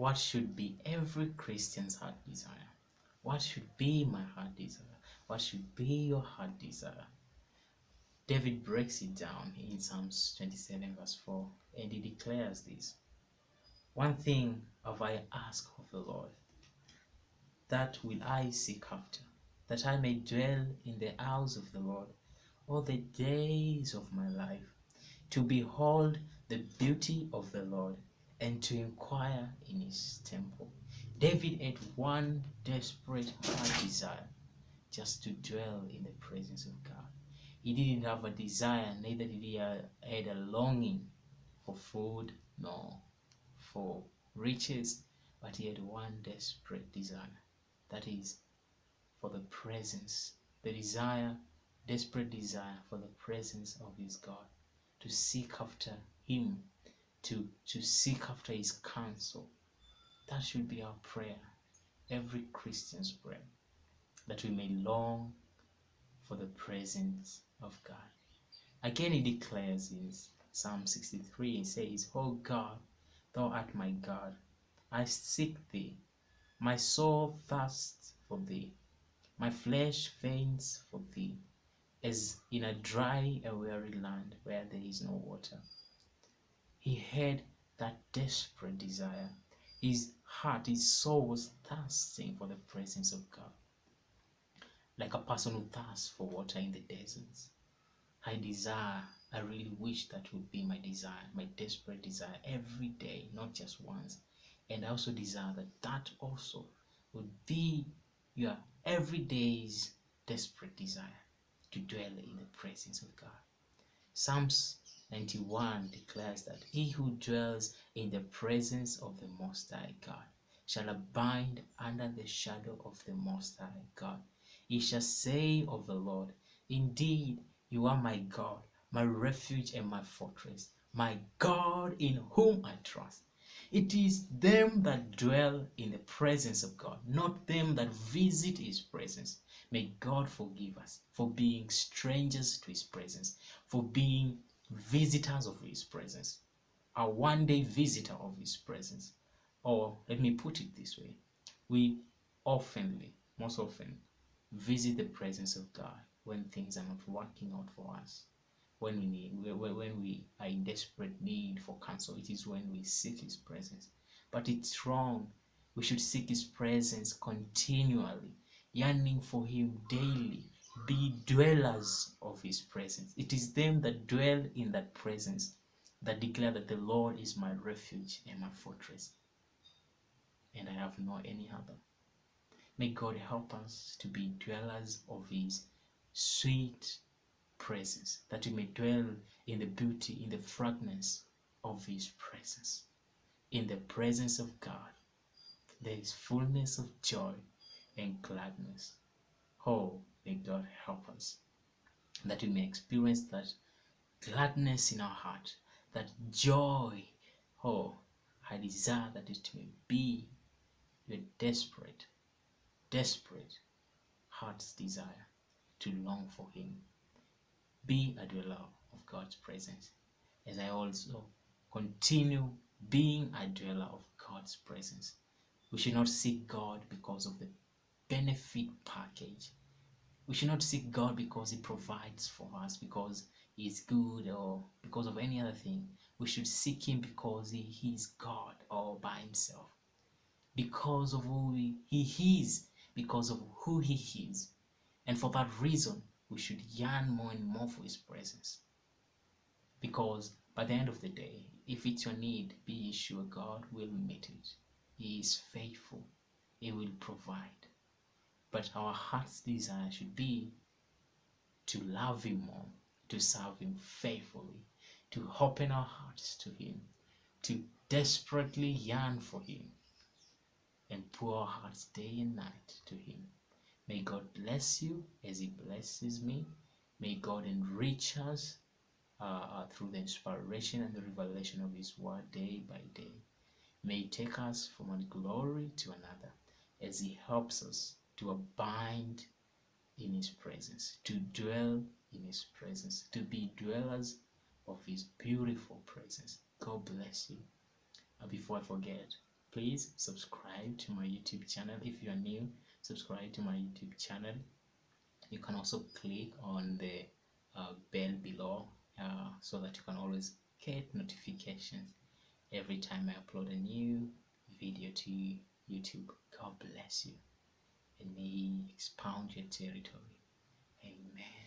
what should be every Christian's heart desire? What should be my heart desire? What should be your heart desire? David breaks it down in Psalms 27 verse 4, and he declares this: one thing have I asked of the Lord, that will I seek after, that I may dwell in the house of the Lord all the days of my life, to behold the beauty of the Lord and to inquire in his temple. David had one desperate heart desire, just to dwell in the presence of God. He didn't have a desire, neither did he had a longing for food nor for riches, but he had one desperate desire, that is for the presence, the desire, desperate desire for the presence of his God, to seek after him, to seek after his counsel. That should be our prayer, every Christian's prayer, that we may long for the presence of God. Again, he declares in Psalm 63, he says, "O God, thou art my God, I seek thee. My soul thirsts for thee. My flesh faints for thee, as in a dry and weary land where there is no water." He had that desperate desire. His heart, his soul was thirsting for the presence of God, like a person who thirsts for water in the deserts. I desire, I really wish that would be my desire, my desperate desire every day, not just once. And I also desire that that also would be your everyday's desperate desire, to dwell in the presence of God. Psalms 91 declares that he who dwells in the presence of the Most High God shall abide under the shadow of the Most High God. He shall say of the Lord, indeed, you are my God, my refuge and my fortress, my God in whom I trust. It is them that dwell in the presence of God, not them that visit his presence. May God forgive us for being strangers to his presence, for being visitors of his presence, a one-day visitor of his presence. Or let me put it this way, we most often visit the presence of God when things are not working out for us. When we are in desperate need for counsel, it is when we seek his presence. But it's wrong. We should seek his presence continually, yearning for him daily, be dwellers of his presence. It is them that dwell in that presence that declare that the Lord is my refuge and my fortress, and I have no any other. May God help us to be dwellers of his sweet presence, that we may dwell in the beauty, in the fragrance of his presence. In the presence of God, there is fullness of joy and gladness. Oh, may God help us, that we may experience that gladness in our heart, that joy. Oh, I desire that it may be your desperate heart's desire to long for him. Be a dweller of God's presence, as I also continue being a dweller of God's presence. We should not seek God because of the benefit package. We should not seek God because he provides for us, because he is good, or because of any other thing. We should seek him because he is God all by himself, because of who he is, because of who he is. And for that reason, we should yearn more and more for his presence. Because by the end of the day, if it's your need, be sure God will meet it. He is faithful. He will provide. But our heart's desire should be to love him more, to serve him faithfully, to open our hearts to him, to desperately yearn for him, and pour our hearts day and night to him. May God bless you as he blesses me. May God enrich us through the inspiration and the revelation of his word day by day. May he take us from one glory to another as he helps us to abide in his presence, to dwell in his presence, to be dwellers of his beautiful presence. God bless you. And before I forget, Please subscribe to my YouTube channel. If you are new, subscribe to my YouTube channel. You can also click on the bell below so that you can always get notifications every time I upload a new video to YouTube. God bless you and may He expound your territory. Amen.